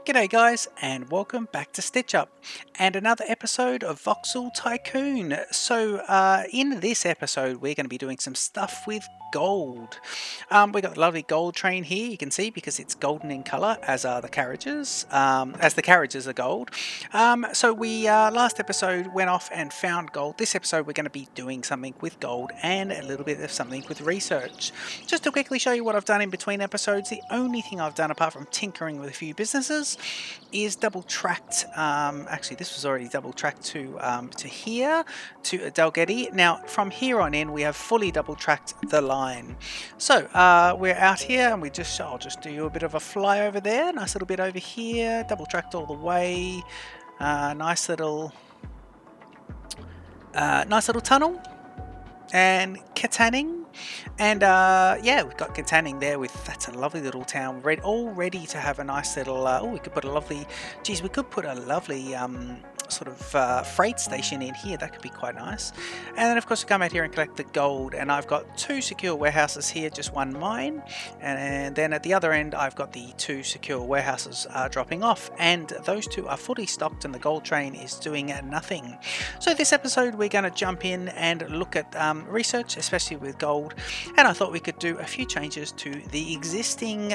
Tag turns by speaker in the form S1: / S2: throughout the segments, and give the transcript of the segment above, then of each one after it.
S1: G'day guys, and welcome back to Stitch Up and another episode of Voxel Tycoon. In this episode we're going to be doing some stuff with gold. We got the lovely gold train here, you can see, because it's golden in colour, as are the carriages, as the carriages are gold. We last episode went off and found gold. This episode we're going to be doing something with gold and a little bit of something with research. Just to quickly show you what I've done in between episodes, the only thing I've done apart from tinkering with a few businesses is double tracked. Actually, this was already double tracked to here, to Dalgety. Now, from here on in, we have fully double tracked the line. So we're out here, and I'll just do you a bit of a fly over there. Nice little bit over here, double tracked all the way. Nice little tunnel. And Katanning, and yeah, we've got Katanning there. That's a lovely little town, all ready to have a nice little. We could put a lovely. Geez, we could put a lovely sort of freight station in here. That could be quite nice. And then of course we come out here and collect the gold. And I've got 2 secure warehouses here, just one mine, and then at the other end I've got the 2 secure warehouses dropping off, and those 2 are fully stocked, and the gold train is doing nothing. So this episode we're going to jump in and look at research, especially with gold, and I thought we could do a few changes to the existing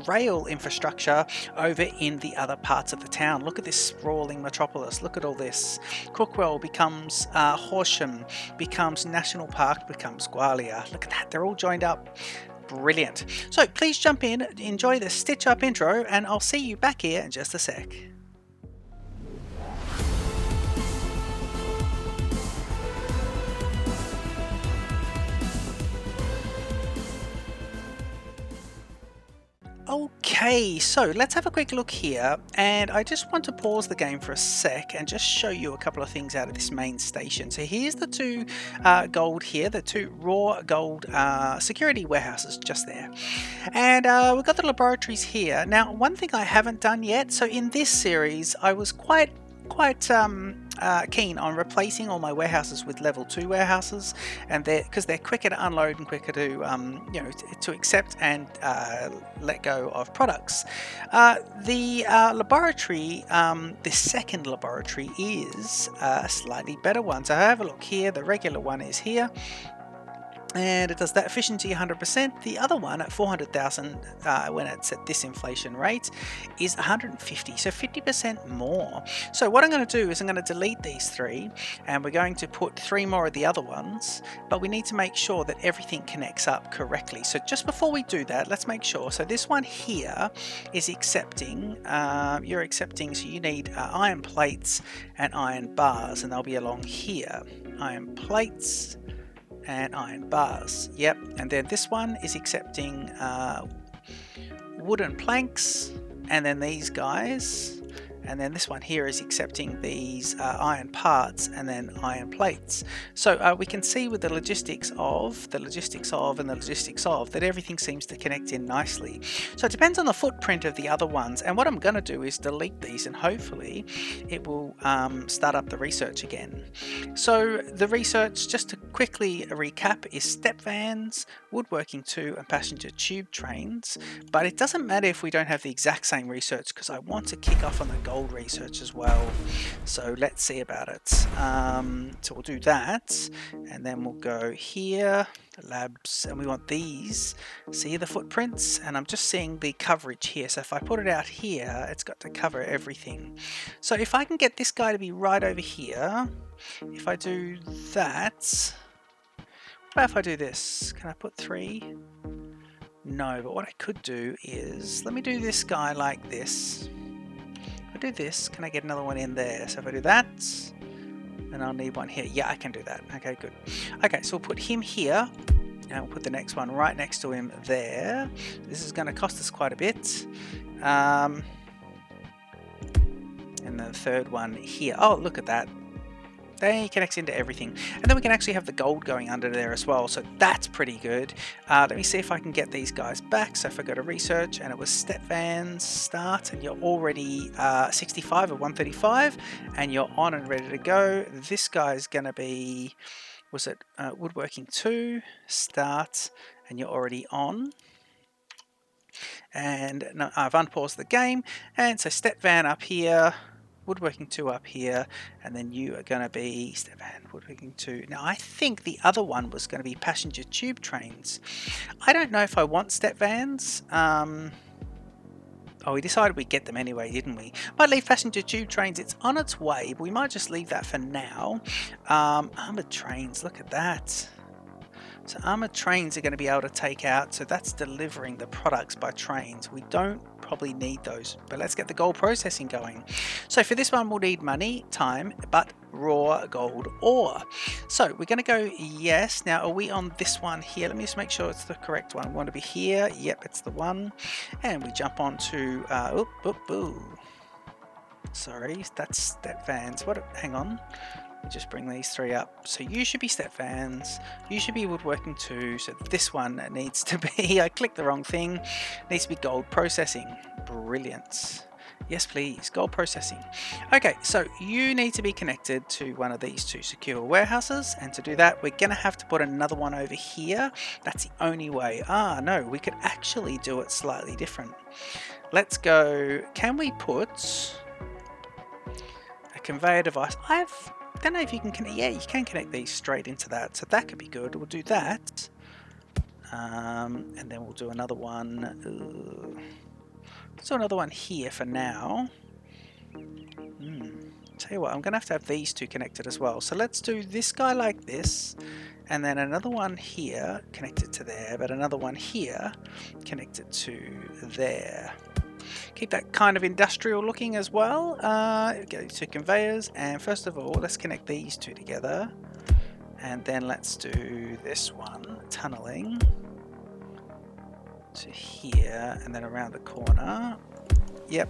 S1: rail infrastructure over in the other parts of the town. Look at this sprawling metropolis. Look at all this. Crookwell becomes Horsham, becomes National Park, becomes Gwalia. Look at that, they're all joined up. Brilliant. So please jump in, enjoy the Stitch Up intro, and I'll see you back here in just a sec. Okay, so let's have a quick look here, and I just want to pause the game for a sec and just show you a couple of things out of this main station. So here's the 2 gold here, the 2 raw gold security warehouses just there, and we've got the laboratories here. Now, one thing I haven't done yet, so in this series I was quite keen on replacing all my warehouses with level 2 warehouses, and because they're quicker to unload and quicker to to accept and let go of products. The laboratory, the second laboratory, is a slightly better one. So have a look here. The regular one is here, and it does that efficiency 100%. The other one at 400,000 when it's at this inflation rate is 150, so 50% more. So what I'm going to do is I'm going to delete these 3, and we're going to put 3 more of the other ones, but we need to make sure that everything connects up correctly. So just before we do that, let's make sure. So this one here is accepting, you're accepting, so you need iron plates and iron bars, and they'll be along here. Iron plates and iron bars, yep. And then this one is accepting wooden planks, and then these guys, and then this one here is accepting these iron parts and then iron plates. So we can see with the logistics of that everything seems to connect in nicely. So it depends on the footprint of the other ones, and what I'm going to do is delete these, and hopefully it will start up the research again. So the research, just to quickly recap, is step vans, woodworking 2, and passenger tube trains. But it doesn't matter if we don't have the exact same research, because I want to kick off on the gold research as well. So let's see about it. So we'll do that, and then we'll go here, labs, and we want these. See the footprints, and I'm just seeing the coverage here. So if I put it out here, it's got to cover everything. So if I can get this guy to be right over here, if I do that, what about if I do this? Can I put 3? No, but what I could do is, let me do this guy like this. If I do this, can I get another one in there? So if I do that, then I'll need one here. Yeah, I can do that. Okay, good. Okay, so we'll put him here, and we'll put the next one right next to him there. This is going to cost us quite a bit. And the third one here. Oh, look at that. They connects into everything, and then we can actually have the gold going under there as well, so that's pretty good. Let me see if I can get these guys back. So if I go to research, and it was step vans start, and you're already 65 or 135, and you're on and ready to go. This guy's gonna be, was it woodworking 2 start, and you're already on. And no, I've unpaused the game, and so step van up here, woodworking 2 up here, and then you are going to be step van, woodworking 2. Now I think the other one was going to be passenger tube trains. I don't know if I want step vans. Oh, we decided we'd get them anyway, didn't we? Might leave passenger tube trains. It's on its way, but we might just leave that for now. Armoured trains, look at that. So armoured trains are going to be able to take out, so that's delivering the products by trains. We don't probably need those, but let's get the gold processing going. So for this one, we'll need money, time, but raw gold ore. So we're going to go yes. Now, are we on this one here? Let me just make sure it's the correct one. We want to be here. Yep, it's the one. And we jump on to, sorry, that's step vans. What? Hang on. Just bring these 3 up. So you should be step vans, you should be woodworking 2, so this one needs to be, I clicked the wrong thing, needs to be gold processing. Brilliant. Yes please, gold processing. Okay, so you need to be connected to one of these 2 secure warehouses, and to do that we're gonna have to put another one over here. That's the only way. No, we could actually do it slightly different. Let's go, can we put a conveyor device? I don't know if you can connect. Yeah, you can connect these straight into that, so that could be good. We'll do that, and then we'll do another one. Let's do another one here for now. Tell you what, I'm gonna have to have these 2 connected as well. So let's do this guy like this, and then another one here connected to there, but another one here connected to there. Keep that kind of industrial looking as well. Go to conveyors, and first of all let's connect these 2 together, and then let's do this one tunneling to here and then around the corner. Yep,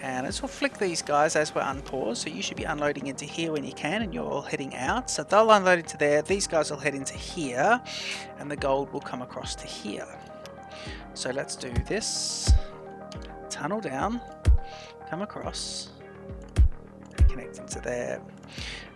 S1: and let's flick these guys as we're unpaused, so you should be unloading into here when you can, and you're all heading out, so they'll unload into there, these guys will head into here, and the gold will come across to here. So let's do this. Tunnel down, come across, connect into there.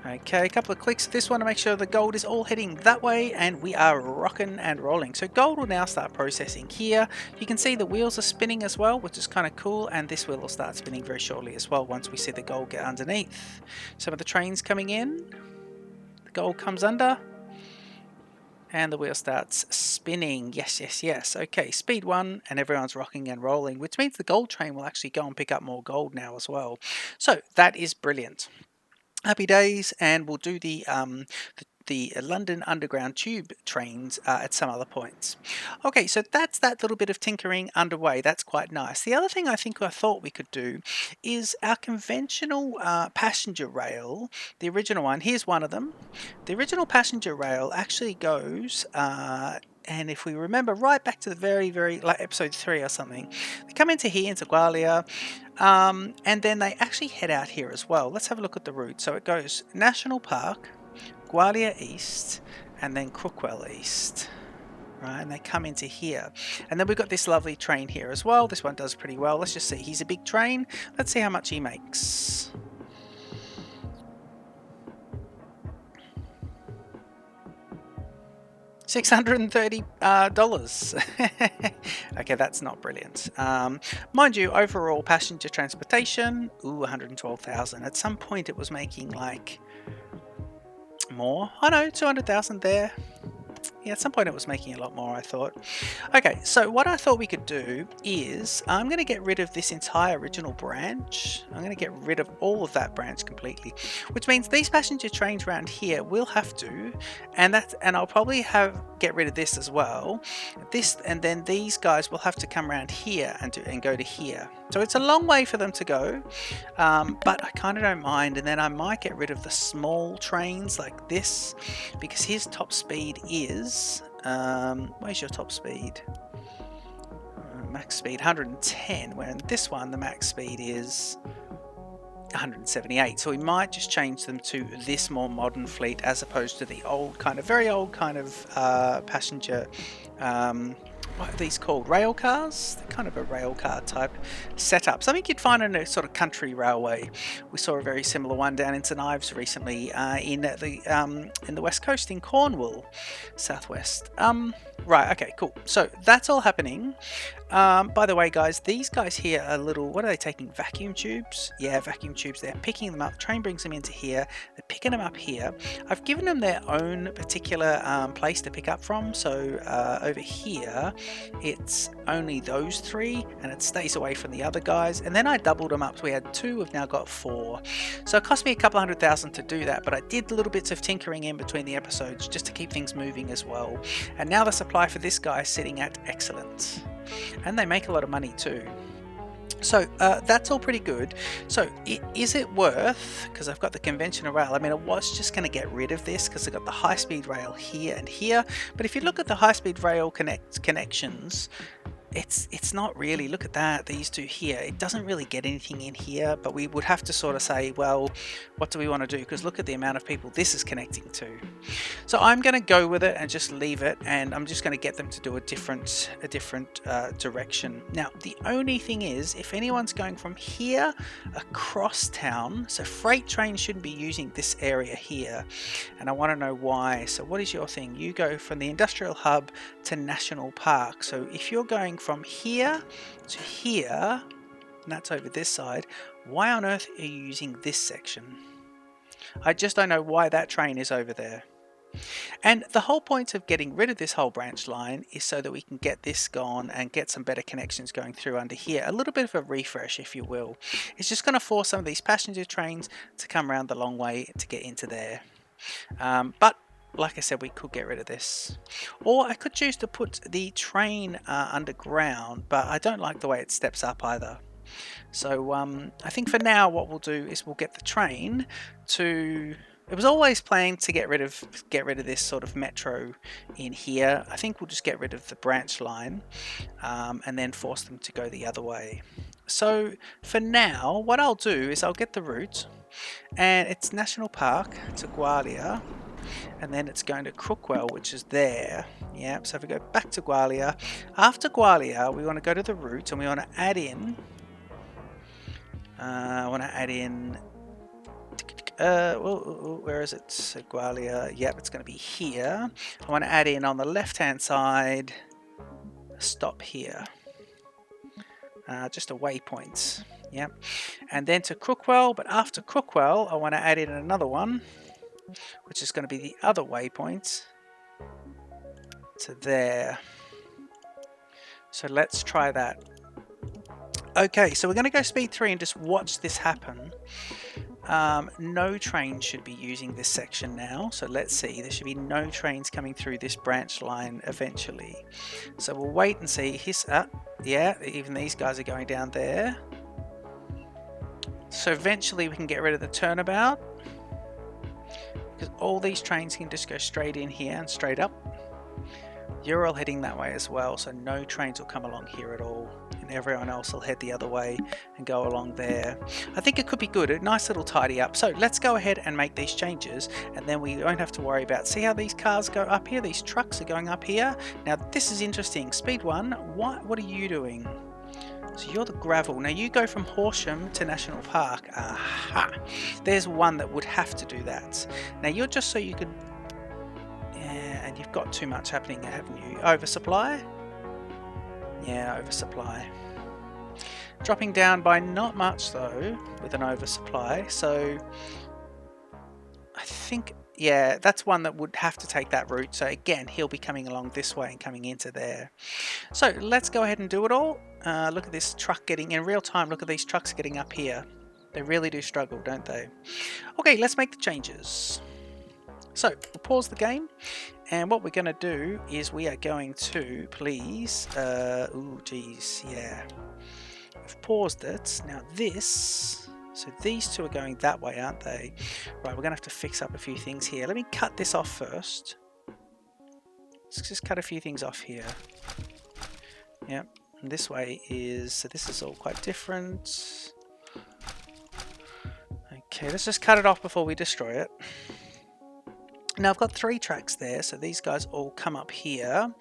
S1: Okay, a couple of clicks of this one to make sure the gold is all heading that way, and we are rocking and rolling. So gold will now start processing here. You can see the wheels are spinning as well, which is kind of cool, and this wheel will start spinning very shortly as well once we see the gold get underneath. Some of the trains coming in, the gold comes under, and the wheel starts spinning. Yes, yes, yes. Okay, speed 1, and everyone's rocking and rolling, which means the gold train will actually go and pick up more gold now as well. So that is brilliant. Happy days, and we'll do the London Underground tube trains at some other points. Okay, so that's that little bit of tinkering underway. That's quite nice. The other thing I thought we could do is our conventional passenger rail, the original one. Here's one of them. The original passenger rail actually goes and if we remember right back to the very like episode 3 or something, they come into here, into Gwalia, and then they actually head out here as well. Let's have a look at the route. So it goes National Park, Gwalia East, and then Crookwell East. Right, and they come into here. And then we've got this lovely train here as well. This one does pretty well. Let's just see. He's a big train. Let's see how much he makes. $630. Okay, that's not brilliant. Mind you, overall passenger transportation, 112,000. At some point it was making like more. Oh no, 200,000 there. Yeah, at some point it was making a lot more, I thought. Okay, so what I thought we could do is I'm going to get rid of this entire original branch. I'm going to get rid of all of that branch completely, which means these passenger trains around here will have to, and I'll probably get rid of this as well. This, and then these guys will have to come around here and go to here. So it's a long way for them to go, but I kind of don't mind. And then I might get rid of the small trains like this, because his top speed is, where's your top speed? Max speed 110, where in this one the max speed is 178. So we might just change them to this more modern fleet as opposed to the old kind of, very old kind of passenger what are these called? Rail cars? They're kind of a rail car type setup. Something you'd find in a sort of country railway. We saw a very similar one down in St Ives recently in the West Coast in Cornwall, southwest. Right, okay, cool. So that's all happening. By the way, guys, these guys here are little, what are they taking? Vacuum tubes? Yeah, vacuum tubes. They're picking them up. The train brings them into here. They're picking them up here. I've given them their own particular place to pick up from. So over here, it's only those three, and it stays away from the other guys. And then I doubled them up. So we had 2, we've now got 4. So it cost me a couple $100,000 to do that, but I did little bits of tinkering in between the episodes just to keep things moving as well. And now the supply for this guy is sitting at excellent. And they make a lot of money too. So that's all pretty good. So is it worth, because I've got the conventional rail, I mean I was just going to get rid of this because I've got the high-speed rail here and here, but if you look at the high-speed rail connections, it's not really, look at that, these two here, it doesn't really get anything in here, but we would have to sort of say, well, what do we want to do? Because look at the amount of people this is connecting to. So I'm going to go with it and just leave it, and I'm just going to get them to do a different direction. Now the only thing is, if anyone's going from here across town, so freight trains shouldn't be using this area here, and I want to know why. So what is your thing? You go from the industrial hub to National Park. So if you're going from here to here, and that's over this side, why on earth are you using this section? I just don't know why that train is over there. And the whole point of getting rid of this whole branch line is so that we can get this gone and get some better connections going through under here. A little bit of a refresh, if you will. It's just going to force some of these passenger trains to come around the long way to get into there. But like I said, we could get rid of this. Or I could choose to put the train underground, but I don't like the way it steps up either. So I think for now what we'll do is we'll get the train to... It was always planned to get rid of this sort of metro in here. I think we'll just get rid of the branch line and then force them to go the other way. So for now, what I'll do is I'll get the route, and it's National Park to Gwalia, and then it's going to Crookwell, which is there. Yeah, so if we go back to Gwalia, after Gwalia we want to go to the route and we want to add in where is it? So Gwalia, yep, it's going to be here. I want to add in on the left hand side, stop here, just a waypoint. Yep, and then to Crookwell, but after Crookwell I want to add in another one, which is going to be the other waypoint to there. So let's try that. Okay, so we're going to go speed 3 and just watch this happen. No train should be using this section now, so let's see, there should be no trains coming through this branch line eventually. So we'll wait and see. Yeah, even these guys are going down there. So eventually we can get rid of the turnabout, because all these trains can just go straight in here and straight up. You're all heading that way as well, so no trains will come along here at all, and everyone else will head the other way and go along there. I think it could be good, a nice little tidy up. So let's go ahead and make these changes, and then we won't have to worry about, see how these cars go up here, these trucks are going up here. Now this is interesting. Speed 1, what are you doing? So you're the gravel. Now you go from Horsham to National Park. Aha! There's one that would have to do that. Now you're just so you could... Yeah, and you've got too much happening, haven't you? Oversupply? Yeah, oversupply. Dropping down by not much though, with an oversupply. So I think, yeah, that's one that would have to take that route. So again, he'll be coming along this way and coming into there. So let's go ahead and do it all. Look at this truck getting, in real time, look at these trucks getting up here. They really do struggle, don't they? Okay, let's make the changes. So we'll pause the game, and what we're going to do is we are going to please, ooh geez, yeah, we've paused it. Now this, so these two are going that way, aren't they? Right, we're going to have to fix up a few things here. Let me cut this off first. Let's just cut a few things off here. Yep, and this way is, so this is all quite different. Okay, let's just cut it off before we destroy it. Now I've got 3 tracks there, so these guys all come up here.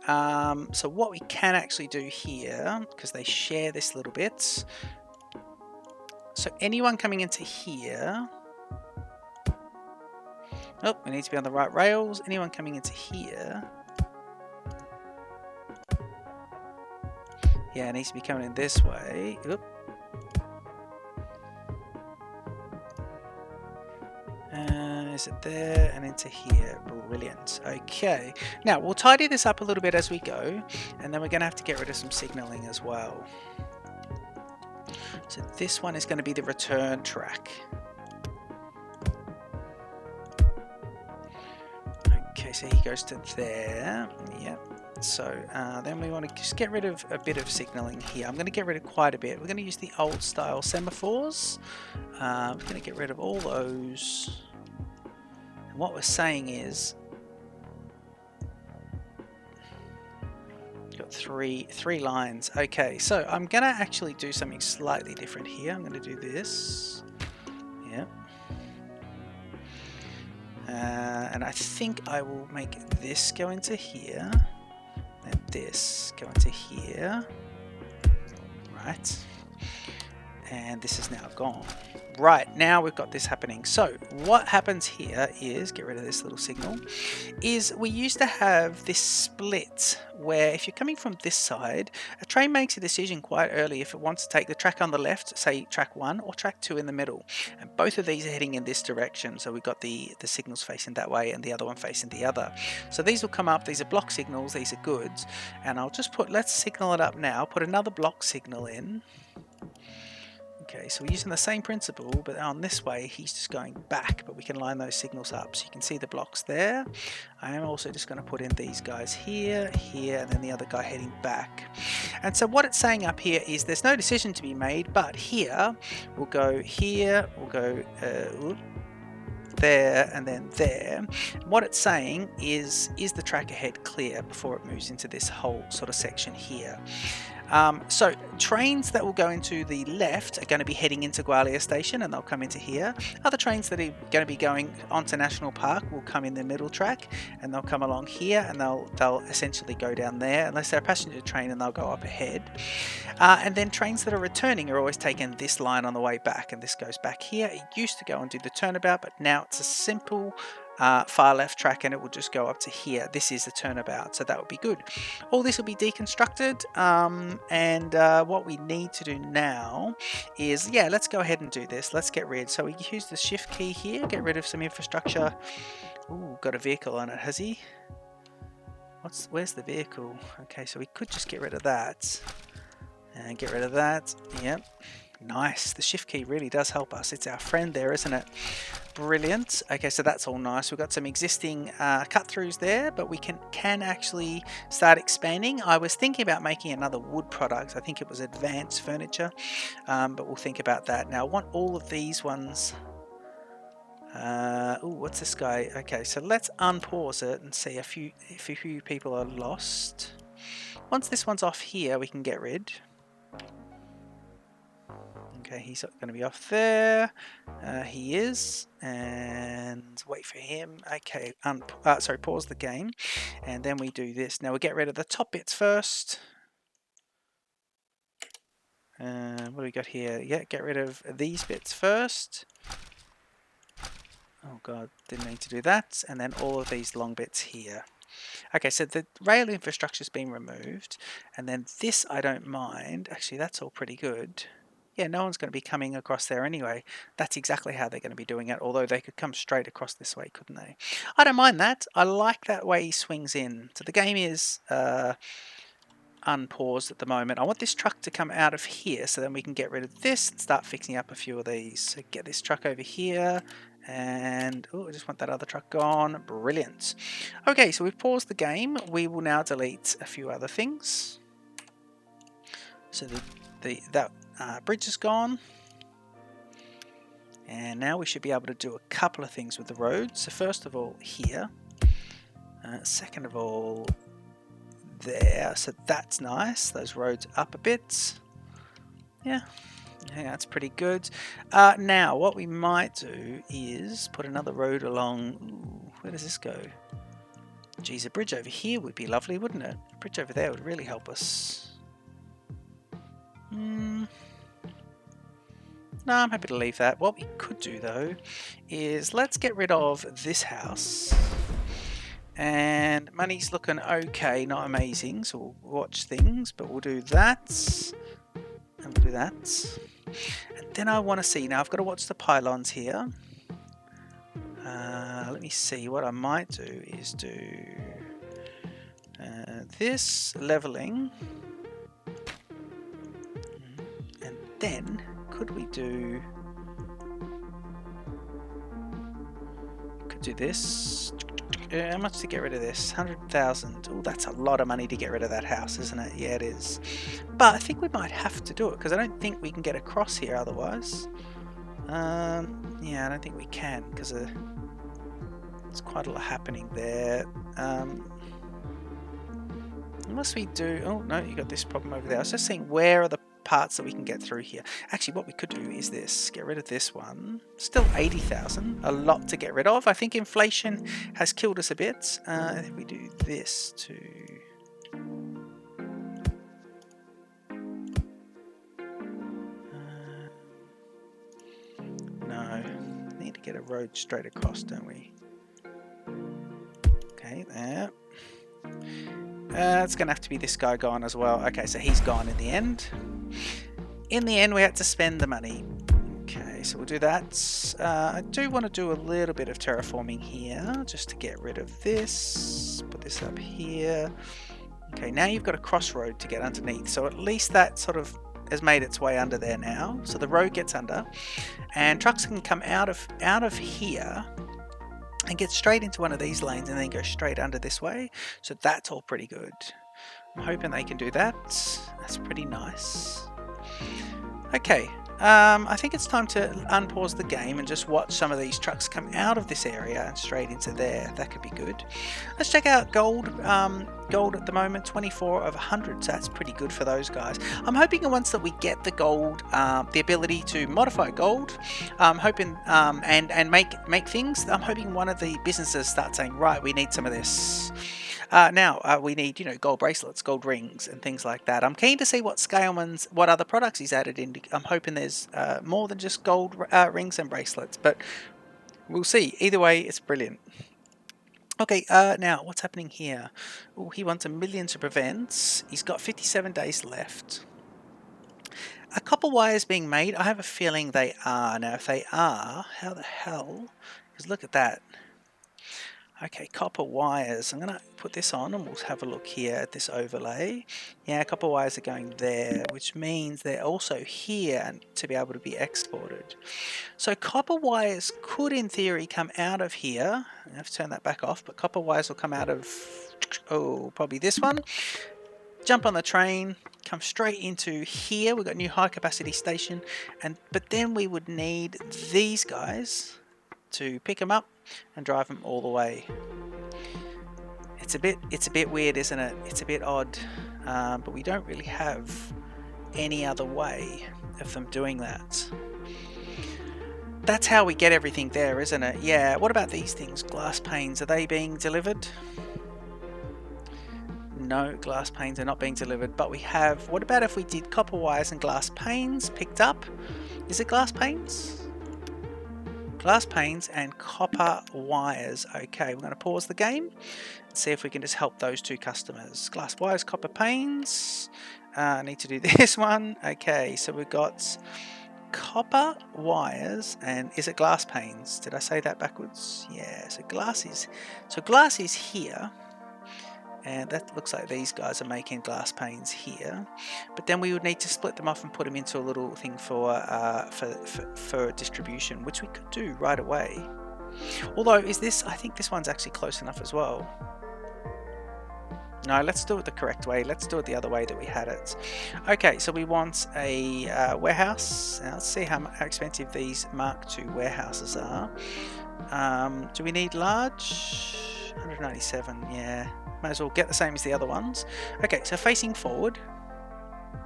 S1: So what we can actually do here, because they share this little bit, so anyone coming into here, oh, we need to be on the right rails. Anyone coming into here, yeah, it needs to be coming in this way. Oop. Is it there and into here? Brilliant. Okay, now we'll tidy this up a little bit as we go, and then we're going to have to get rid of some signaling as well. So this one is going to be the return track. Okay, so he goes to there. Yep. So then we want to just get rid of a bit of signaling here. I'm going to get rid of quite a bit. We're going to use the old style semaphores. We're going to get rid of all those. And what we're saying is, got three lines. Okay, so I'm going to actually do something slightly different here. I'm going to do this. Yep. And I think I will make this go into here. And this go into here. Right. And this is now gone. Right, now we've got this happening. So what happens here is, get rid of this little signal, is we used to have this split where if you're coming from this side, a train makes a decision quite early if it wants to take the track on the left, say track 1, or track 2 in the middle. And both of these are heading in this direction. So we've got the signals facing that way and the other one facing the other. So these will come up, these are block signals, these are goods. And I'll just put, let's signal it up now, put another block signal in. Okay, so we're using the same principle, but on this way he's just going back, but we can line those signals up. So you can see the blocks there. I am also just going to put in these guys here, here, and then the other guy heading back. And so what it's saying up here is there's no decision to be made, but here, we'll go there and then there. What it's saying is the track ahead clear before it moves into this whole sort of section here. So trains that will go into the left are going to be heading into Gwalia Station and they'll come into here. Other trains that are going to be going onto National Park will come in the middle track and they'll come along here and they'll essentially go down there unless they're a passenger train and they'll go up ahead. And then trains that are returning are always taking this line on the way back and this goes back here. It used to go and do the turnabout, but now it's a simple far left track and it will just go up to here. This is the turnabout, so that would be good. All this will be deconstructed, and what we need to do now is, yeah, let's go ahead and do this. Let's get rid. So we use the shift key here, get rid of some infrastructure. Ooh, got a vehicle on it, has he? Where's the vehicle? Okay, so we could just get rid of that and get rid of that. Yep. Nice. The shift key really does help us. It's our friend there, isn't it? Brilliant. Okay, so that's all nice. We've got some existing cut-throughs there, but we can actually start expanding. I was thinking about making another wood product. I think it was advanced furniture, but we'll think about that. Now, I want all of these ones. Oh, what's this guy? Okay, so let's unpause it and see if a few people are lost. Once this one's off here, we can get rid. Okay, he's going to be off there. He is, and wait for him. Okay, sorry, pause the game, and then we do this. Now we get rid of the top bits first. What do we got here? Yeah, get rid of these bits first. Oh god, didn't mean to do that. And then all of these long bits here. Okay, so the rail infrastructure's been removed, and then this I don't mind. Actually, that's all pretty good. Yeah, no one's going to be coming across there anyway. That's exactly how they're going to be doing it, although they could come straight across this way, couldn't they? I don't mind that. I like that way he swings in. So the game is unpaused at the moment. I want this truck to come out of here so then we can get rid of this and start fixing up a few of these. So get this truck over here. And oh, I just want that other truck gone. Brilliant. Okay, so we've paused the game. We will now delete a few other things. So that bridge is gone. And now we should be able to do a couple of things with the road. So first of all, here. Second of all, there. So that's nice. Those roads up a bit. Yeah. Yeah, that's pretty good. Now, what we might do is put another road along. Ooh, where does this go? Geez, a bridge over here would be lovely, wouldn't it? A bridge over there would really help us. No, I'm happy to leave that. What we could do though is let's get rid of this house. And money's looking okay, not amazing, so we'll watch things, but we'll do that. And we'll do that. And then I want to see, now I've got to watch the pylons here. Let me see, what I might do is do this leveling. And then, could we do... Could do this. How much to get rid of this? 100,000. Oh, that's a lot of money to get rid of that house, isn't it? Yeah, it is. But I think we might have to do it, because I don't think we can get across here otherwise. Yeah, I don't think we can, because there's quite a lot happening there. Unless we do... Oh, no, you got this problem over there. I was just saying, where are the parts that we can get through here? Actually, what we could do is this. Get rid of this one. Still 80,000. A lot to get rid of. I think inflation has killed us a bit. If we do this to... no. Need to get a road straight across, don't we? Okay, there. It's going to have to be this guy gone as well. Okay, so he's gone in the end. In the end, we had to spend the money. Okay, so we'll do that. I do want to do a little bit of terraforming here, just to get rid of this. Put this up here. Okay, now you've got a crossroad to get underneath. So at least that sort of has made its way under there now. So the road gets under. And trucks can come out of here and get straight into one of these lanes and then go straight under this way. So that's all pretty good. I'm hoping they can do that. That's pretty nice. Okay, I think it's time to unpause the game and just watch some of these trucks come out of this area and straight into there. That could be good. Let's check out gold. Gold at the moment, 24 of 100, so that's pretty good for those guys. I'm hoping once that we get the gold, the ability to modify gold, I'm hoping and make things. I'm hoping one of the businesses starts saying, right, we need some of this. Now we need, you know, gold bracelets, gold rings, and things like that. I'm keen to see what Scaleman's, what other products he's added in. I'm hoping there's more than just gold rings and bracelets, but we'll see. Either way, it's brilliant. Okay, now what's happening here? Oh, he wants 1 million to prevent. He's got 57 days left. Are copper wires being made? I have a feeling they are. Now, if they are, how the hell? Because look at that. Okay, copper wires. I'm going to put this on and we'll have a look here at this overlay. Yeah, copper wires are going there, which means they're also here to be able to be exported. So copper wires could, in theory, come out of here. I have to turn that back off, but copper wires will come out of, oh, probably this one. Jump on the train, come straight into here. We've got a new high capacity station, but then we would need these guys to pick them up and drive them all the way. It's a bit weird, isn't it? It's a bit odd, but we don't really have any other way of them doing that. That's how we get everything there, isn't it? Yeah. What about these things? Glass panes, are they being delivered? No, glass panes are not being delivered, but we have, what about if we did copper wires and glass panes picked up? Is it glass panes? Glass panes and copper wires. Okay, we're going to pause the game and see if we can just help those two customers. Glass wires, copper panes. I need to do this one. Okay, so we've got copper wires and is it glass panes? Did I say that backwards? Yeah, so glass is here. And that looks like these guys are making glass panes here, but then we would need to split them off and put them into a little thing for distribution, which we could do right away. Although, I think this one's actually close enough as well. No, let's do it the correct way. Let's do it the other way that we had it. Okay, so we want a warehouse. Now let's see how expensive these Mark II warehouses are. Do we need large? 197, yeah. Might as well get the same as the other ones. Okay, so facing forward.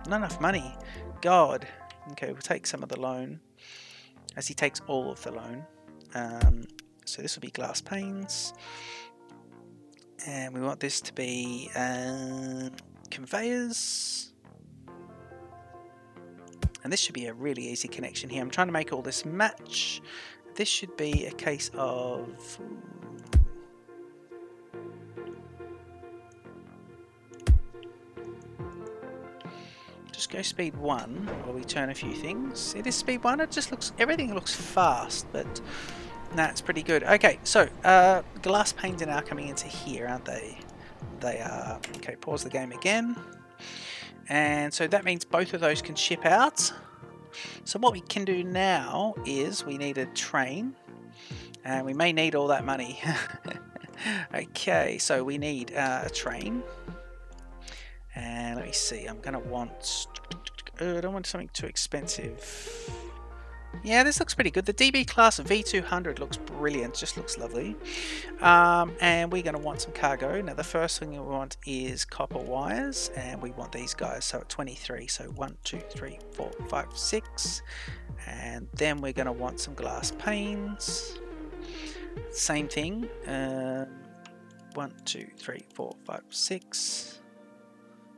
S1: Not enough money. God. Okay, we'll take some of the loan. As he takes all of the loan. So this will be glass panes. And we want this to be conveyors. And this should be a really easy connection here. I'm trying to make all this match. This should be a case of... just go speed 1 while we turn a few things. It is speed 1. It just looks... everything looks fast, but that's pretty good. Okay, so glass panes are now coming into here, aren't they? They are. Okay, pause the game again. And so that means both of those can ship out. So what we can do now is we need a train, and we may need all that money. Okay, so we need a train, and let me see, I'm gonna want, I don't want something too expensive. Yeah, this looks pretty good. The DB class V200 looks brilliant, just looks lovely. And we're going to want some cargo. Now the first thing we want is copper wires, and we want these guys, so at 23, so 1, 2, 3, 4, 5, 6. And then we're going to want some glass panes. Same thing, 1, 2, 3, 4, 5, 6.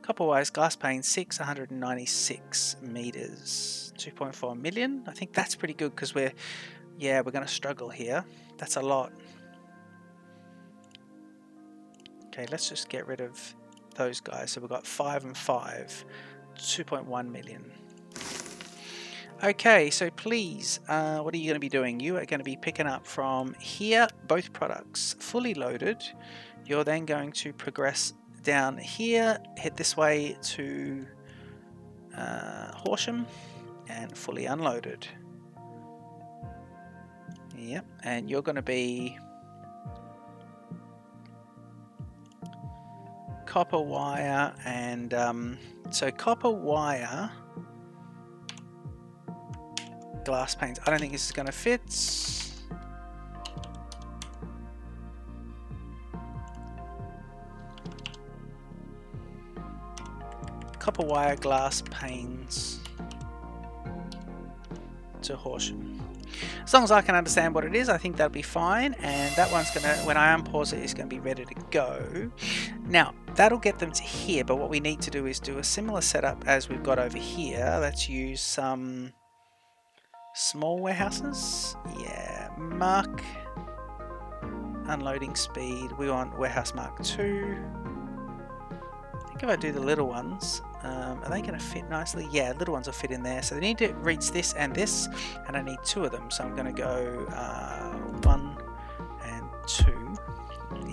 S1: Copper wires, glass panes, 696 meters, 2.4 million. I think that's pretty good because we're going to struggle here. That's a lot. Okay, let's just get rid of those guys. So we've got 5 and 5, 2.1 million. Okay, so please, what are you going to be doing? You are going to be picking up from here both products fully loaded. You're then going to progress down here, head this way to Horsham, and fully unloaded. Yep, and you're going to be copper wire, and so copper wire, glass panes. I don't think this is going to fit. Copper wire, glass panes to Horsham. As long as I can understand what it is, I think that'll be fine. And that one's gonna, when I unpause it, it's gonna be ready to go. Now that'll get them to here, but what we need to do is do a similar setup as we've got over here. Let's use some small warehouses. Yeah, mark unloading speed. We want warehouse mark 2. I think if I do the little ones, are they going to fit nicely? Yeah, little ones will fit in there. So they need to reach this, and I need 2 of them. So I'm going to go 1 and 2.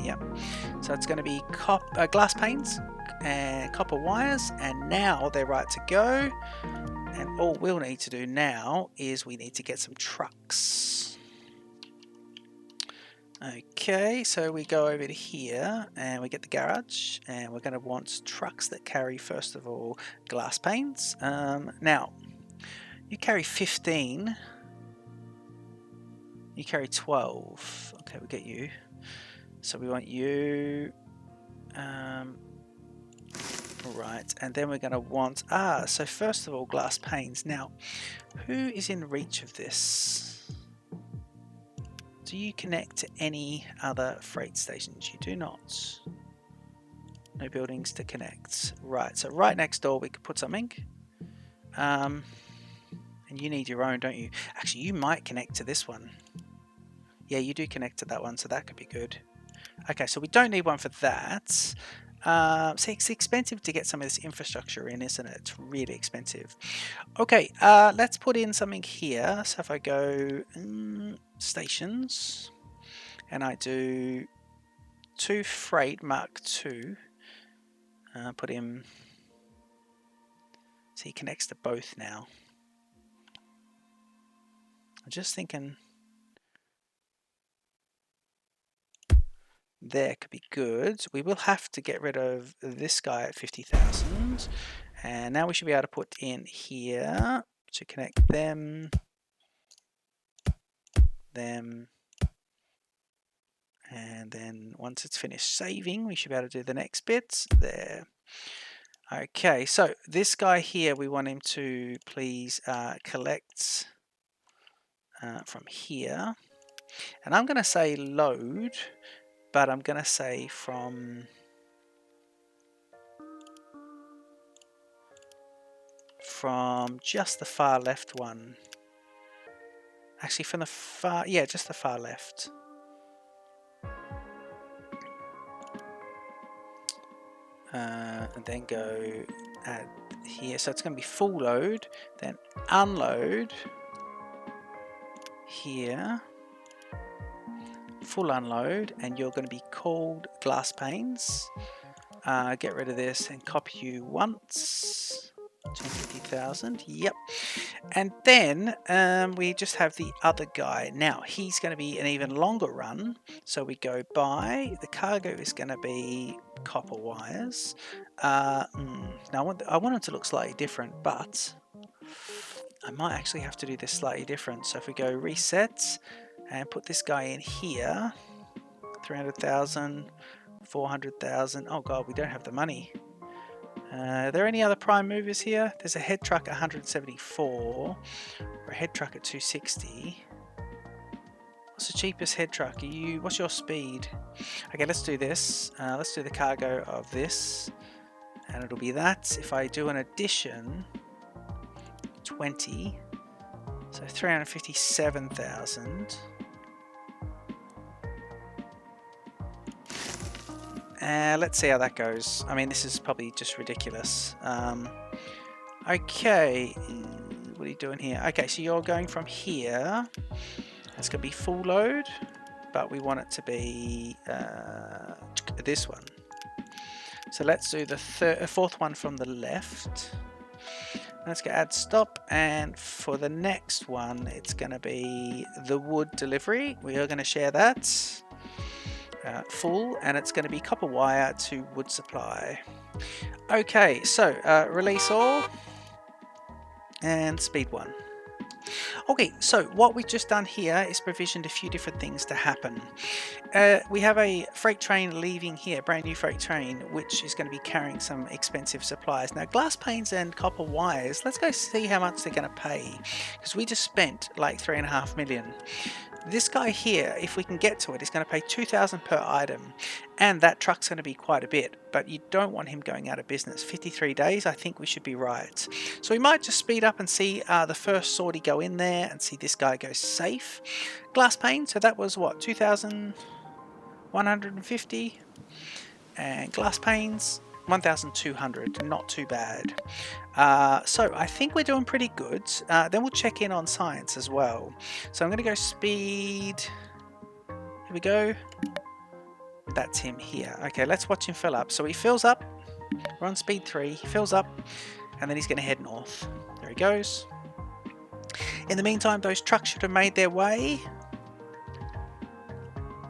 S1: Yep. So it's going to be glass panes and copper wires, and now they're right to go. And all we'll need to do now is we need to get some trucks. Okay, so we go over to here and we get the garage, and we're going to want trucks that carry, first of all, glass panes. Now, you carry 15, you carry 12. Okay, we'll get you. So we want you. Right, and then we're going to want, so first of all, glass panes. Now, who is in reach of this? Do you connect to any other freight stations? You do not. No buildings to connect. Right, so right next door we could put something. And you need your own, don't you? Actually, you might connect to this one. Yeah, you do connect to that one, so that could be good. Okay, so we don't need one for that. See, it's expensive to get some of this infrastructure in, isn't it? It's really expensive. Okay, let's put in something here. So if I go stations, and I do 2 freight mark 2, put in, so he connects to both now. I'm just thinking there could be good. We will have to get rid of this guy at 50,000, and now we should be able to put in here to connect them, and then once it's finished saving, we should be able to do the next bits there. Okay, so this guy here, we want him to please collect from here, and I'm going to say load, but I'm going to say from just the far left one. Actually, from the far, yeah, just the far left. And then go at here. So it's going to be full load, then unload here, full unload, and you're going to be called glass panes. Get rid of this and copy you once. 250,000. Yep. And then we just have the other guy. Now he's going to be an even longer run. So we go by. The cargo is going to be copper wires. Now I want it to look slightly different, but I might actually have to do this slightly different. So if we go reset and put this guy in here, 300,000, 400,000. Oh god, we don't have the money. Are there any other prime movers here? There's a head truck at 174 or a head truck at 260. What's the cheapest head truck? What's your speed? Okay, let's do this. Let's do the cargo of this, and it'll be that. If I do an addition, 20, so 357,000. Let's see how that goes. I mean, this is probably just ridiculous. Okay, what are you doing here? Okay, so you're going from here. It's going to be full load, but we want it to be this one. So let's do the fourth one from the left. Let's go add stop, and for the next one, it's going to be the wood delivery. We are going to share that. Full, and it's going to be copper wire to wood supply. Okay, so release all and speed 1. Okay, so what we've just done here is provisioned a few different things to happen. We have a freight train leaving here, brand new freight train, which is going to be carrying some expensive supplies. Now, glass panes and copper wires, let's go see how much they're going to pay, because we just spent like 3.5 million. This guy here, if we can get to it, is going to pay 2,000 per item, and that truck's going to be quite a bit, but you don't want him going out of business. 53 days, I think we should be right. So we might just speed up and see the first sortie go in there and see this guy go safe. Glass pane, so that was what, 2,150, and glass panes 1,200, not too bad. So I think we're doing pretty good. Then we'll check in on science as well. So I'm going to go speed. Here we go. That's him here. Okay, let's watch him fill up. So he fills up. We're on speed 3. He fills up, and then he's going to head north. There he goes. In the meantime, those trucks should have made their way.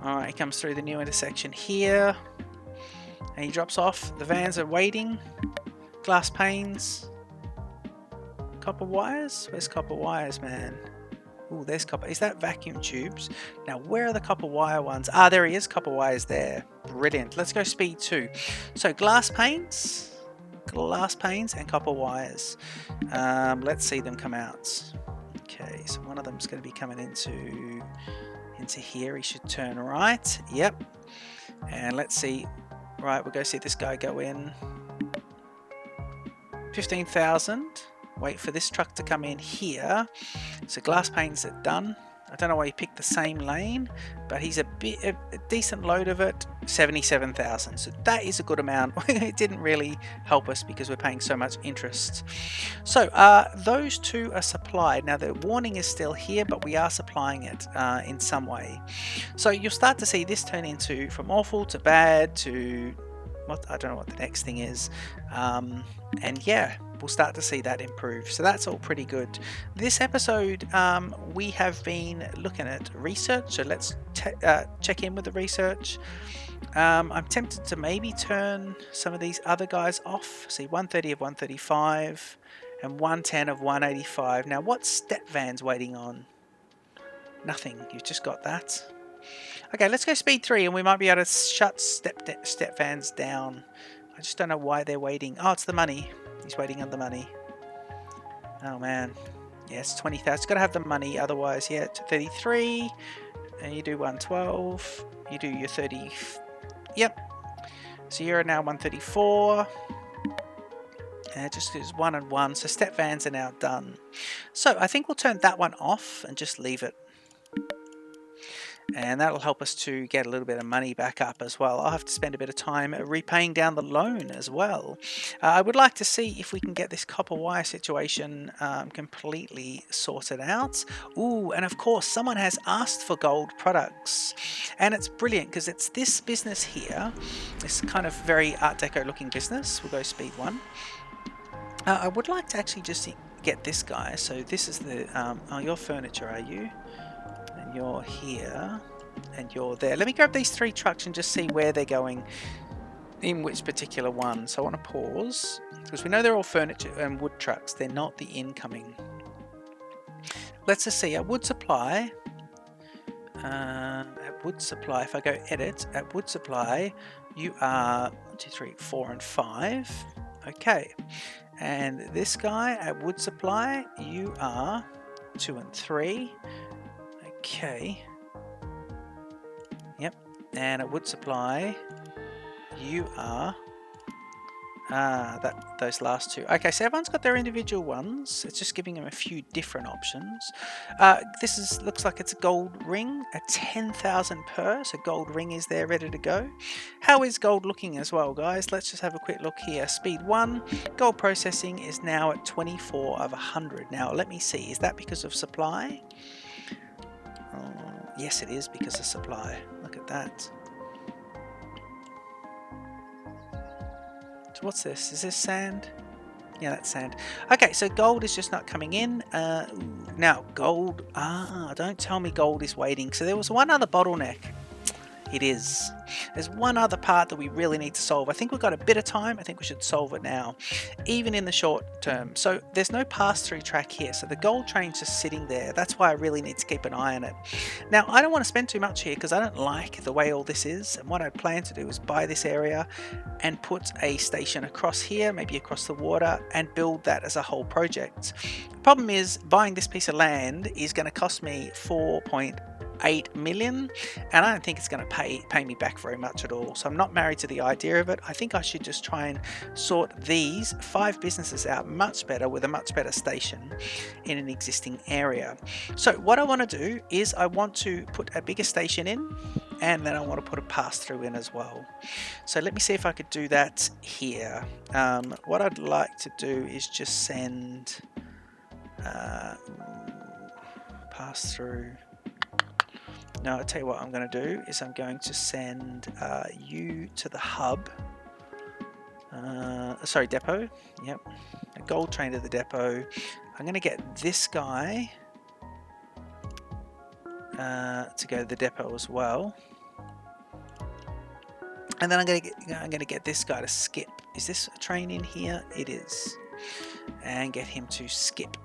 S1: Alright, he comes through the new intersection here. And he drops off. The vans are waiting. Glass panes. Copper wires? Where's copper wires, man? Oh, there's copper. Is that vacuum tubes? Now, where are the copper wire ones? Ah, there he is. Copper wires there. Brilliant. Let's go speed 2. So, glass panes, and copper wires. Let's see them come out. Okay, so one of them's going to be coming into here. He should turn right. Yep. And let's see. Right, we'll go see this guy go in. 15,000. Wait for this truck to come in here. So glass panes are done. I don't know why he picked the same lane, but he's a decent load of it. 77,000. So that is a good amount. It didn't really help us because we're paying so much interest. So those two are supplied. Now the warning is still here, but we are supplying it in some way. So you'll start to see this turn into from awful to bad to I don't know what the next thing is. And yeah, we'll start to see that improve. So that's all pretty good. This episode, we have been looking at research. So let's check in with the research. I'm tempted to maybe turn some of these other guys off. See, 130 of 135 and 110 of 185. Now, what's step vans waiting on? Nothing. You've just got that. Okay, let's go speed 3 and we might be able to shut step vans down. I just don't know why they're waiting. Oh, it's the money. He's waiting on the money. Oh, man. Yes, 20,000. It's got to have the money. Otherwise, yeah, 33. And you do 112. You do your 30. Yep. So you're now 134. And it just is 1 and 1. So step vans are now done. So I think we'll turn that one off and just leave it. And that'll help us to get a little bit of money back up as well. I'll have to spend a bit of time repaying down the loan as well. I would like to see if we can get this copper wire situation completely sorted out. Ooh, and of course someone has asked for gold products, and it's brilliant because it's this business here, this kind of very art deco looking business. We'll go speed 1. I would like to actually just get this guy. So this is the oh, your furniture, are you? And you're here, and you're there. Let me grab these 3 trucks and just see where they're going, in which particular one. So I want to pause, because we know they're all furniture and wood trucks. They're not the incoming. Let's just see. At wood supply, if I go edit, at wood supply, you are 1, 2, 3, 4, and 5. Okay. And this guy at wood supply, you are 2 and 3. Okay. Yep. And at wood supply, you are those last 2. Okay, so everyone's got their individual ones. It's just giving them a few different options. This looks like it's a gold ring at 10,000 per. So gold ring is there ready to go. How is gold looking as well, guys? Let's just have a quick look here. Speed 1, gold processing is now at 24 of 100. Now let me see, is that because of supply? Yes, it is because of supply. Look at that. So what's this? Is this sand? Yeah, that's sand. Okay, so gold is just not coming in. Now, gold... don't tell me gold is waiting. So there was one other bottleneck. It is. There's one other part that we really need to solve. I think we've got a bit of time. I think we should solve it now, even in the short term. So there's no pass-through track here. So the gold train's just sitting there. That's why I really need to keep an eye on it. Now, I don't want to spend too much here because I don't like the way all this is. And what I plan to do is buy this area and put a station across here, maybe across the water, and build that as a whole project. The problem is buying this piece of land is going to cost me 4.8 million, and I don't think it's going to pay me back very much at all. So I'm not married to the idea of it. I think I should just try and sort these 5 businesses out much better with a much better station in an existing area. So what I want to do is I want to put a bigger station in, and then I want to put a pass-through in as well. So let me see if I could do that here. What I'd like to do is just send pass-through. No, I'll tell you what I'm going to do is I'm going to send you to the hub. Sorry, depot. Yep. A gold train to the depot. I'm going to get this guy to go to the depot as well. And then I'm going to get this guy to skip. Is this a train in here? It is. And get him to skip.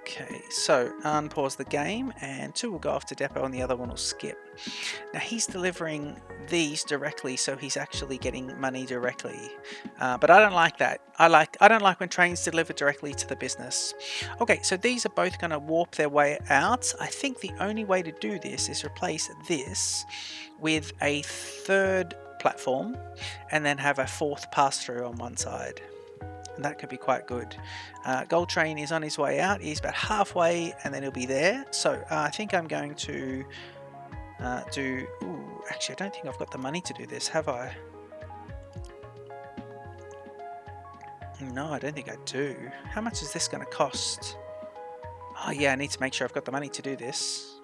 S1: Okay, so unpause the game, and 2 will go off to depot and the other one will skip. Now he's delivering these directly, so he's actually getting money directly. But I don't like that. I don't like when trains deliver directly to the business. Okay, so these are both going to warp their way out. I think the only way to do this is replace this with a 3rd platform and then have a 4th pass-through on one side. And that could be quite good. Gold train is on his way out. He's about halfway and then he'll be there. So I think I'm going to do... Ooh, actually, I don't think I've got the money to do this, have I? No, I don't think I do. How much is this going to cost? Oh yeah, I need to make sure I've got the money to do this.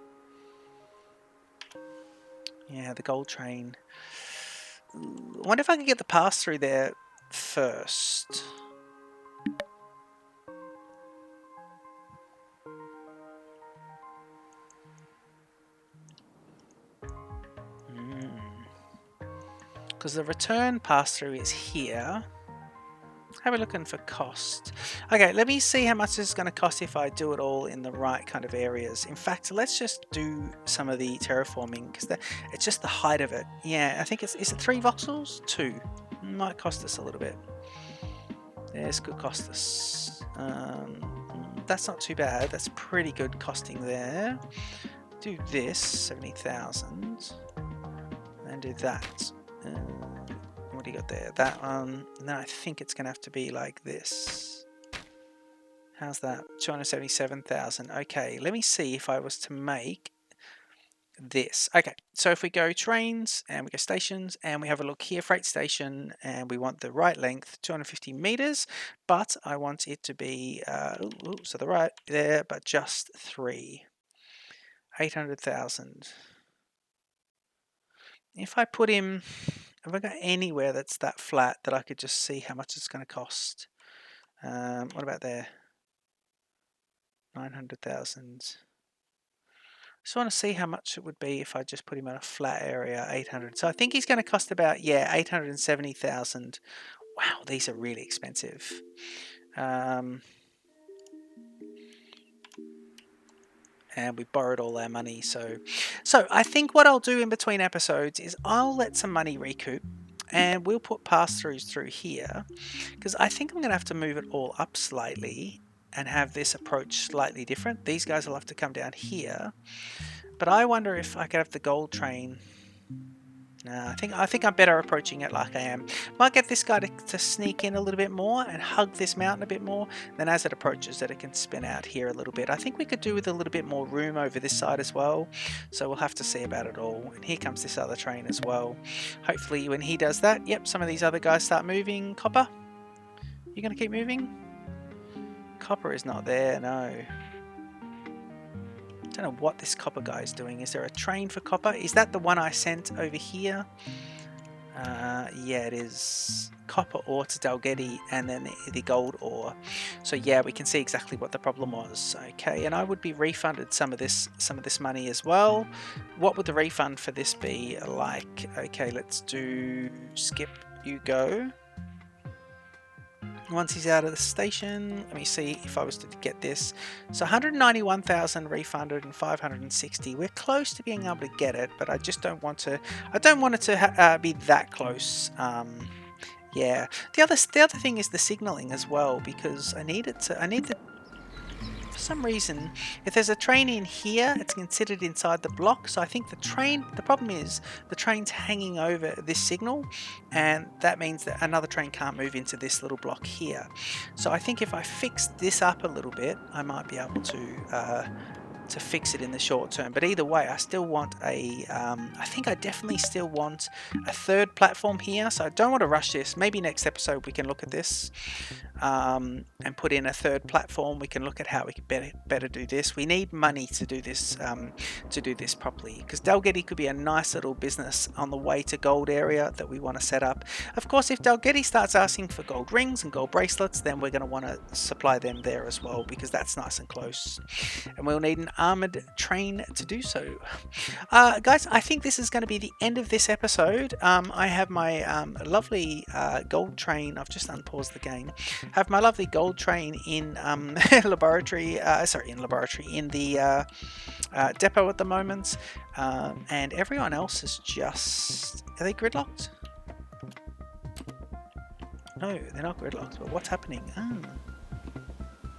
S1: Yeah, the gold train. Ooh, I wonder if I can get the pass-through there first. Because the return pass-through is here. Have a looking for cost. Okay, let me see how much this is going to cost if I do it all in the right kind of areas. In fact, let's just do some of the terraforming because it's just the height of it. Yeah, I think is it 3 voxels? 2. Might cost us a little bit. This could cost us. That's not too bad. That's pretty good costing there. Do this 70,000. And and do that. What do you got there? That one. And then I think it's going to have to be like this. How's that? 277,000. Okay, let me see if I was to make this. Okay, so if we go trains and we go stations and we have a look here, freight station, and we want the right length, 250 meters, but I want it to be, so the right there, but just 800,000. If I put him, have I got anywhere that's that flat that I could just see how much it's going to cost? What about there? 900,000. Just want to see how much it would be if I just put him on a flat area, 800. So I think he's going to cost about, yeah, 870,000. Wow, these are really expensive. And we borrowed all our money. So I think what I'll do in between episodes is I'll let some money recoup and we'll put pass-throughs through here because I think I'm going to have to move it all up slightly and have this approach slightly different. These guys will have to come down here. But I wonder if I could have the gold train. No, I think I'm better approaching it like I am. Might get this guy to sneak in a little bit more and hug this mountain a bit more. Then as it approaches it can spin out here a little bit. I think we could do with a little bit more room over this side as well. So we'll have to see about it all. And here comes this other train as well. Hopefully when he does that, yep, some of these other guys start moving. Copper, you going to keep moving? Copper is not there, no. I don't know what this copper guy is doing. Is there a train for copper? Is that the one I sent over here? Yeah, it is. Copper ore to Dalgety and then the gold ore. So yeah, we can see exactly what the problem was. Okay, and I would be refunded some of this money as well. What would the refund for this be like? Okay, let's do skip, you go. Once he's out of the station, let me see if I was to get this. So 191,000 refunded and 560. We're close to being able to get it, but I just don't want to. I don't want it to be that close. Yeah. The other thing is the signaling as well, because I need to. For some reason, if there's a train in here, it's considered inside the block. So I think the problem is the train's hanging over this signal, and that means that another train can't move into this little block here. So I think if I fix this up a little bit, I might be able to fix it in the short term. But either way, I still want I think I definitely still want a third platform here. So I don't want to rush this. Maybe next episode we can look at this and put in a third platform. We can look at how we can better do this. We need money to do this properly, because Dalgety could be a nice little business on the way to gold area that we want to set up. Of course, if Dalgety starts asking for gold rings and gold bracelets, then we're going to want to supply them there as well, because that's nice and close. And we'll need an armored train to do so. Guys, I think this is going to be the end of this episode. I have my lovely gold train. I've just unpaused the game. Have my lovely gold train in laboratory. In the depot at the moment, and everyone else is just. Are they gridlocked? No, they're not gridlocked. But what's happening?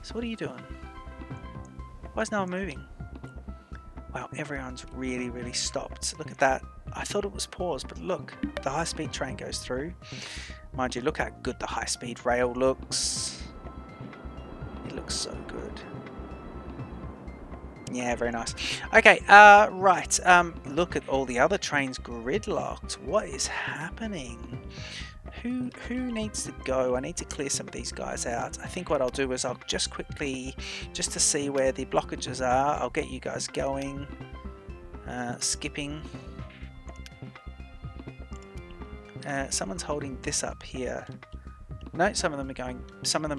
S1: So what are you doing? Why is no one moving? Wow, everyone's really stopped. Look at that. I thought it was paused, but look, the high-speed train goes through. Mind you, look how good the high-speed rail looks. It looks so good. Yeah, very nice. Okay, right. Look at all the other trains gridlocked. What is happening? Who needs to go? I need to clear some of these guys out. I think what I'll do is I'll just quickly, just to see where the blockages are, I'll get you guys going. Skipping. Someone's holding this up here. No, some of them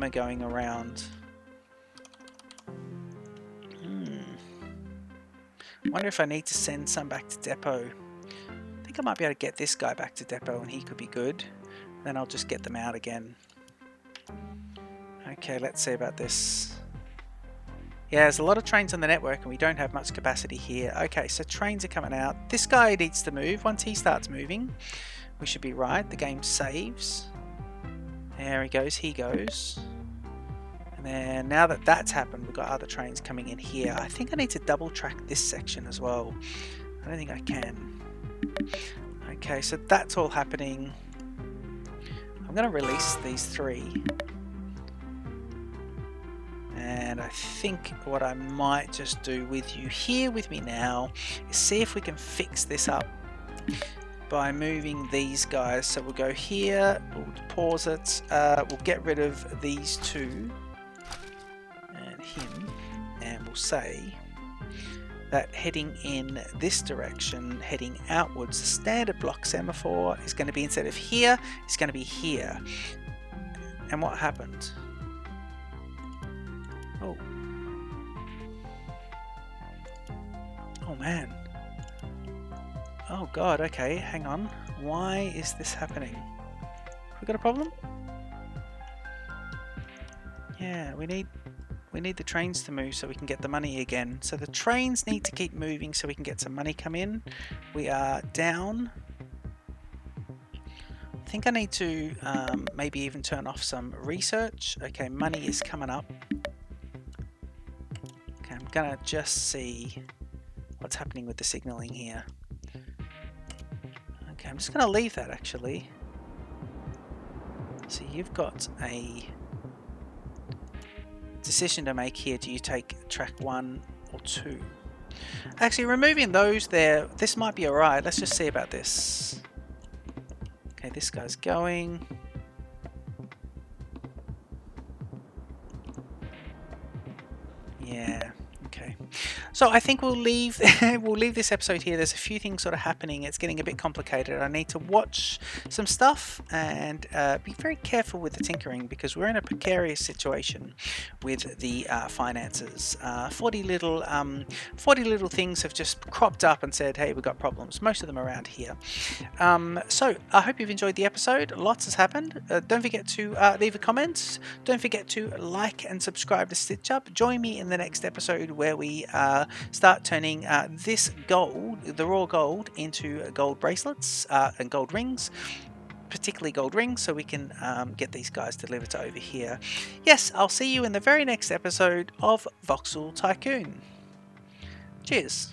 S1: are going around. Wonder if I need to send some back to depot. I think I might be able to get this guy back to depot and he could be good. Then I'll just get them out again. Okay, let's see about this. Yeah, there's a lot of trains on the network and we don't have much capacity here. Okay, so trains are coming out. This guy needs to move. Once he starts moving, we should be right. The game saves. There he goes. And then now that that's happened, we've got other trains coming in here. I think I need to double track this section as well. I don't think I can. Okay, so that's all happening. I'm going to release these 3. And I think what I might just do with you here with me now is see if we can fix this up by moving these guys. So we'll go here, we'll pause it, we'll get rid of these 2 and him, and we'll say that heading in this direction, heading outwards, the standard block semaphore is going to be, instead of here, it's going to be here. And what happened? Oh. Oh man. Oh god, okay, hang on. Why is this happening? Have we got a problem? Yeah, we need the trains to move so we can get the money again. So the trains need to keep moving so we can get some money come in. We are down. I think I need to maybe even turn off some research. Okay, money is coming up. Okay, I'm gonna just see what's happening with the signaling here. Okay, I'm just gonna leave that actually. So you've got a decision to make here. Do you take track 1 or 2? Actually, removing those there, this might be alright. Let's just see about this. Okay, this guy's going. Yeah, okay. So I think we'll leave we'll leave this episode here. There's a few things sort of happening. It's getting a bit complicated. I need to watch some stuff and be very careful with the tinkering, because we're in a precarious situation with the finances. 40 little things have just cropped up and said, hey, we've got problems. Most of them around here. So I hope you've enjoyed the episode. Lots has happened. Don't forget to leave a comment. Don't forget to like and subscribe to Stitch Up. Join me in the next episode where we start turning this gold, the raw gold, into gold bracelets and gold rings, particularly gold rings, so we can get these guys delivered to over here. Yes, I'll see you in the very next episode of Voxel Tycoon. Cheers.